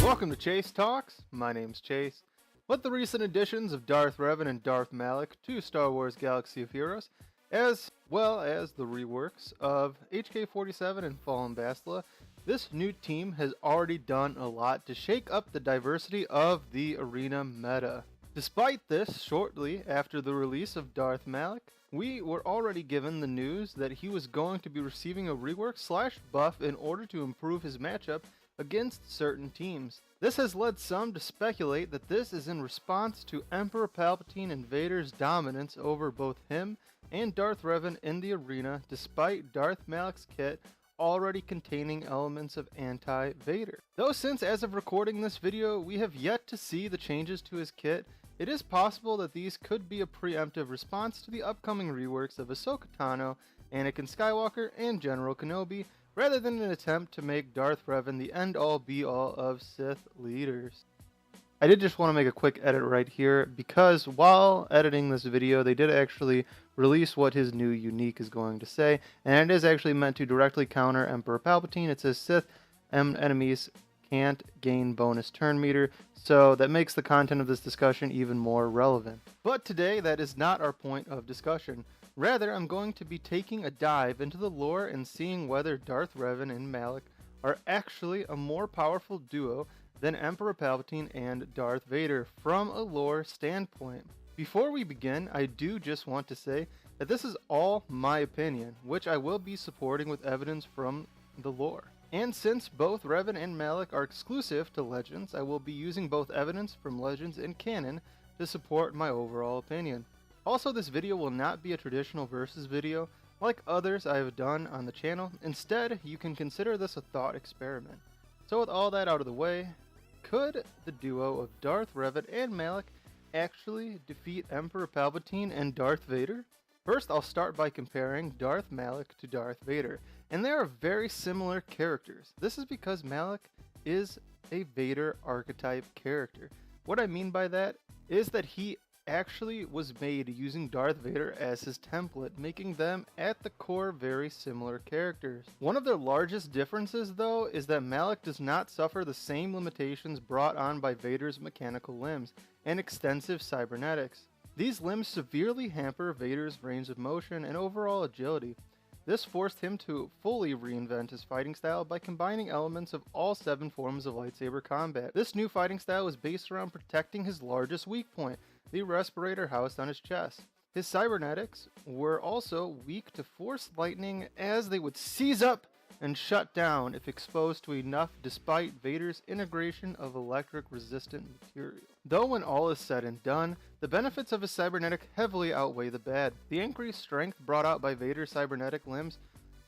Welcome to Chase Talks. My name's Chase. With the recent additions of Darth Revan and Darth Malak to Star Wars Galaxy of Heroes, as well as the reworks of HK-47 and Fallen Bastila, this new team has already done a lot to shake up the diversity of the arena meta. Despite this, shortly after the release of Darth Malak, we were already given the news that he was going to be receiving a rework / buff in order to improve his matchup against certain teams. This has led some to speculate that this is in response to Emperor Palpatine and Vader's dominance over both him and Darth Revan in the arena, despite Darth Malak's kit already containing elements of anti-Vader. Though since as of recording this video we have yet to see the changes to his kit, it is possible that these could be a preemptive response to the upcoming reworks of Ahsoka Tano, Anakin Skywalker, and General Kenobi, rather than an attempt to make Darth Revan the end-all be-all of Sith leaders. I did just want to make a quick edit right here, because while editing this video, they did actually release what his new unique is going to say, and it is actually meant to directly counter Emperor Palpatine. It says Sith enemies can't gain bonus turn meter, so that makes the content of this discussion even more relevant. But today, that is not our point of discussion. Rather, I'm going to be taking a dive into the lore and seeing whether Darth Revan and Malak are actually a more powerful duo than Emperor Palpatine and Darth Vader from a lore standpoint. Before we begin, I do just want to say that this is all my opinion, which I will be supporting with evidence from the lore. And since both Revan and Malak are exclusive to Legends, I will be using both evidence from Legends and canon to support my overall opinion. Also, this video will not be a traditional versus video like others I have done on the channel. Instead, you can consider this a thought experiment. So with all that out of the way, could the duo of Darth Revan and Malak actually defeat Emperor Palpatine and Darth Vader? First, I'll start by comparing Darth Malak to Darth Vader, and they are very similar characters. This is because Malak is a Vader archetype character. What I mean by that is that he actually was made using Darth Vader as his template, making them at the core very similar characters. One of their largest differences though is that Malak does not suffer the same limitations brought on by Vader's mechanical limbs and extensive cybernetics. These limbs severely hamper Vader's range of motion and overall agility. This forced him to fully reinvent his fighting style by combining elements of all 7 forms of lightsaber combat. This new fighting style was based around protecting his largest weak point, the respirator housed on his chest. His cybernetics were also weak to force lightning, as they would seize up and shut down if exposed to enough, despite Vader's integration of electric resistant material. Though when all is said and done, the benefits of his cybernetic heavily outweigh the bad. The increased strength brought out by Vader's cybernetic limbs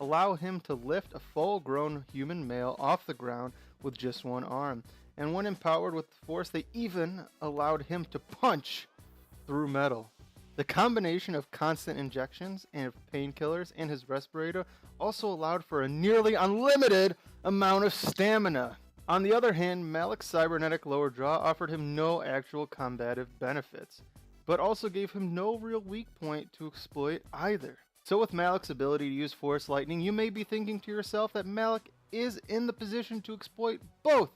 allow him to lift a full-grown human male off the ground with just one arm, and when empowered with the Force, they even allowed him to punch through metal. The combination of constant injections and painkillers and his respirator also allowed for a nearly unlimited amount of stamina. On the other hand, Malak's cybernetic lower jaw offered him no actual combative benefits, but also gave him no real weak point to exploit either. So with Malak's ability to use Force Lightning, you may be thinking to yourself that Malak is in the position to exploit both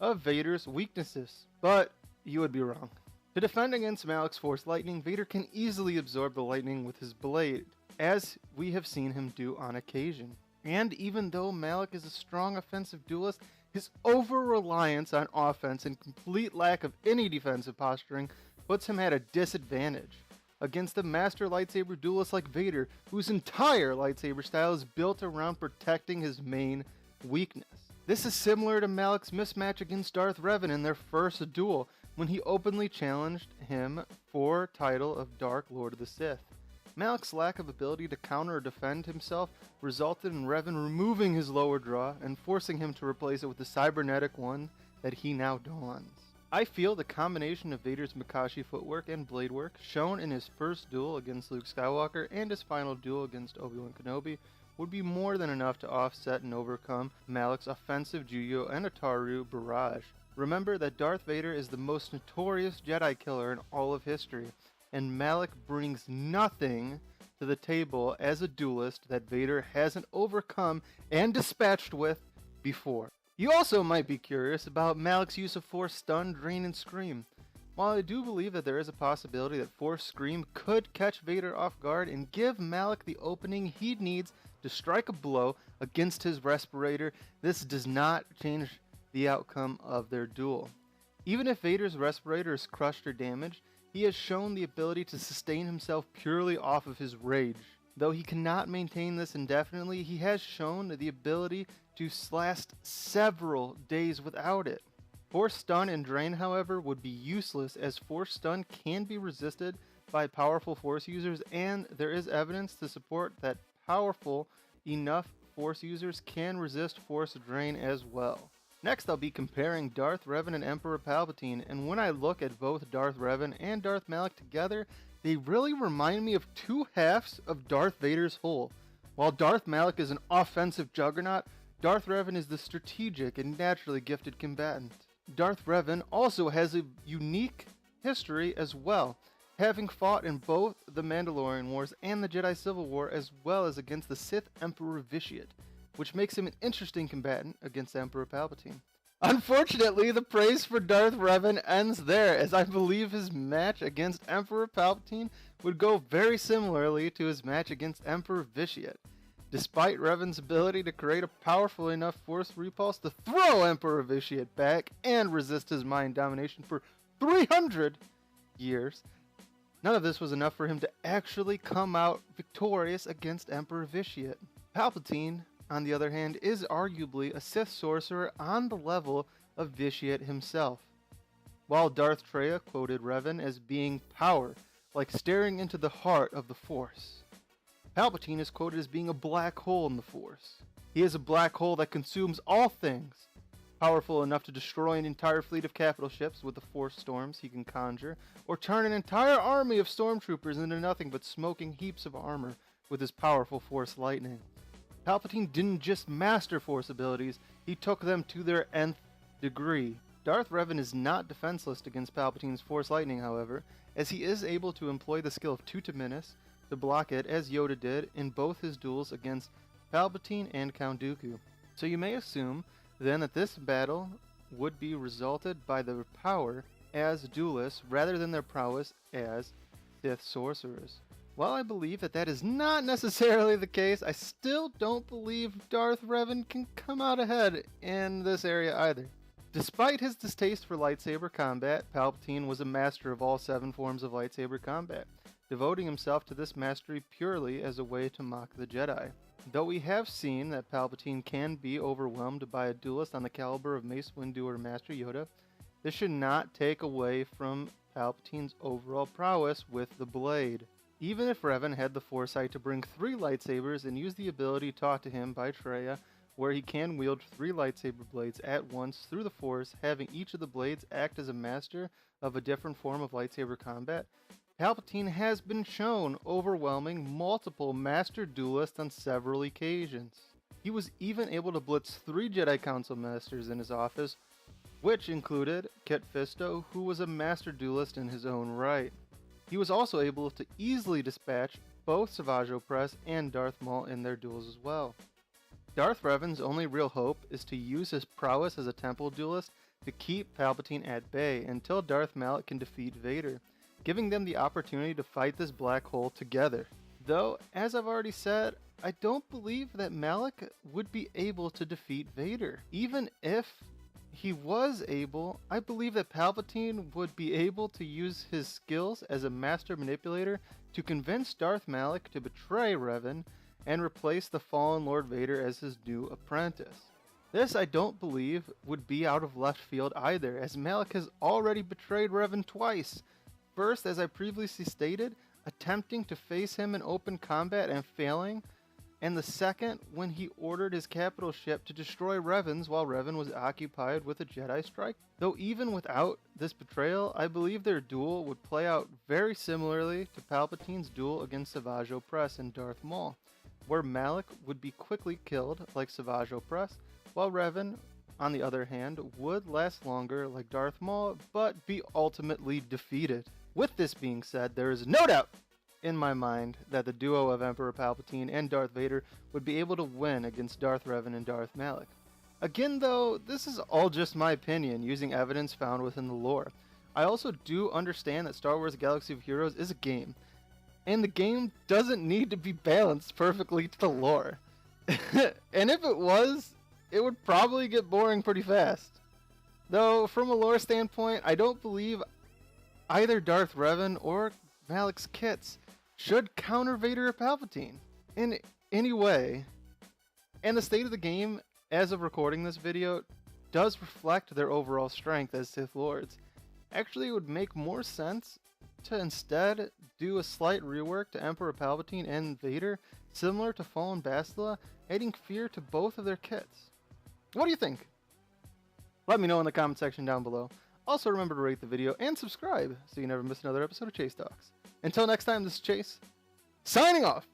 of Vader's weaknesses, but you would be wrong. To defend against Malak's Force Lightning, Vader can easily absorb the lightning with his blade, as we have seen him do on occasion. And even though Malak is a strong offensive duelist, his over-reliance on offense and complete lack of any defensive posturing puts him at a disadvantage against a master lightsaber duelist like Vader, whose entire lightsaber style is built around protecting his main weakness. This is similar to Malak's mismatch against Darth Revan in their first duel, when he openly challenged him for title of Dark Lord of the Sith. Malak's lack of ability to counter or defend himself resulted in Revan removing his lower jaw and forcing him to replace it with the cybernetic one that he now dons. I feel the combination of Vader's Makashi footwork and blade work shown in his first duel against Luke Skywalker and his final duel against Obi-Wan Kenobi would be more than enough to offset and overcome Malak's offensive Juyo and Ataru barrage. Remember that Darth Vader is the most notorious Jedi killer in all of history, and Malak brings nothing to the table as a duelist that Vader hasn't overcome and dispatched with before. You also might be curious about Malick's use of Force Stun, Drain, and Scream. While I do believe that there is a possibility that Force Scream could catch Vader off guard and give Malick the opening he needs to strike a blow against his respirator, this does not change the outcome of their duel. Even if Vader's respirator is crushed or damaged, he has shown the ability to sustain himself purely off of his rage. Though he cannot maintain this indefinitely, he has shown the ability to last several days without it. Force Stun and Drain, however, would be useless as Force Stun can be resisted by powerful Force users, and there is evidence to support that powerful enough Force users can resist Force Drain as well. Next, I'll be comparing Darth Revan and Emperor Palpatine, and when I look at both Darth Revan and Darth Malak together, they really remind me of two halves of Darth Vader's whole. While Darth Malak is an offensive juggernaut, Darth Revan is the strategic and naturally gifted combatant. Darth Revan also has a unique history as well, having fought in both the Mandalorian Wars and the Jedi Civil War, as well as against the Sith Emperor Vitiate, which makes him an interesting combatant against Emperor Palpatine. Unfortunately, the praise for Darth Revan ends there, as I believe his match against Emperor Palpatine would go very similarly to his match against Emperor Vitiate. Despite Revan's ability to create a powerful enough force repulse to throw Emperor Vitiate back and resist his mind domination for 300 years, none of this was enough for him to actually come out victorious against Emperor Vitiate. Palpatine, on the other hand, is arguably a Sith sorcerer on the level of Vitiate himself. While Darth Traya quoted Revan as being power, like staring into the heart of the Force, Palpatine is quoted as being a black hole in the Force. He is a black hole that consumes all things, powerful enough to destroy an entire fleet of capital ships with the Force storms he can conjure, or turn an entire army of stormtroopers into nothing but smoking heaps of armor with his powerful Force lightning. Palpatine didn't just master Force abilities, he took them to their nth degree. Darth Revan is not defenseless against Palpatine's Force lightning, however, as he is able to employ the skill of Tuta Minis to block it, as Yoda did in both his duels against Palpatine and Count Dooku. So you may assume then that this battle would be resulted by their power as duelists rather than their prowess as Sith sorcerers. While I believe that is not necessarily the case, I still don't believe Darth Revan can come out ahead in this area either. Despite his distaste for lightsaber combat, Palpatine was a master of all 7 forms of lightsaber combat, devoting himself to this mastery purely as a way to mock the Jedi. Though we have seen that Palpatine can be overwhelmed by a duelist on the caliber of Mace Windu or Master Yoda, this should not take away from Palpatine's overall prowess with the blade. Even if Revan had the foresight to bring 3 lightsabers and use the ability taught to him by Traya, where he can wield 3 lightsaber blades at once through the Force, having each of the blades act as a master of a different form of lightsaber combat, Palpatine has been shown overwhelming multiple master duelists on several occasions. He was even able to blitz 3 Jedi Council masters in his office, which included Kit Fisto, who was a master duelist in his own right. He was also able to easily dispatch both SWGOH Press and Darth Maul in their duels as well. Darth Revan's only real hope is to use his prowess as a temple duelist to keep Palpatine at bay until Darth Malak can defeat Vader, giving them the opportunity to fight this black hole together. Though, as I've already said, I don't believe that Malick would be able to defeat Vader. Even if he was able, I believe that Palpatine would be able to use his skills as a master manipulator to convince Darth Malak to betray Revan and replace the fallen Lord Vader as his new apprentice. This, I don't believe, would be out of left field either, as Malick has already betrayed Revan twice. First, as I previously stated, attempting to face him in open combat and failing, and the second when he ordered his capital ship to destroy Revan's while Revan was occupied with a Jedi strike. Though even without this betrayal, I believe their duel would play out very similarly to Palpatine's duel against SWGOH Press and Darth Maul, where Malick would be quickly killed like SWGOH Press, while Revan, on the other hand, would last longer like Darth Maul, but be ultimately defeated. With this being said, there is no doubt in my mind that the duo of Emperor Palpatine and Darth Vader would be able to win against Darth Revan and Darth Malak. Again though, this is all just my opinion using evidence found within the lore. I also do understand that Star Wars Galaxy of Heroes is a game, and the game doesn't need to be balanced perfectly to the lore. And if it was, it would probably get boring pretty fast. Though, from a lore standpoint, I don't believe either Darth Revan or Malick's kits should counter Vader or Palpatine in any way. And the state of the game, as of recording this video, does reflect their overall strength as Sith Lords. Actually, it would make more sense to instead do a slight rework to Emperor Palpatine and Vader, similar to Fallen Bastila, adding fear to both of their kits. What do you think? Let me know in the comment section down below. Also remember to rate the video and subscribe so you never miss another episode of Chase Talks. Until next time, this is Chase, signing off!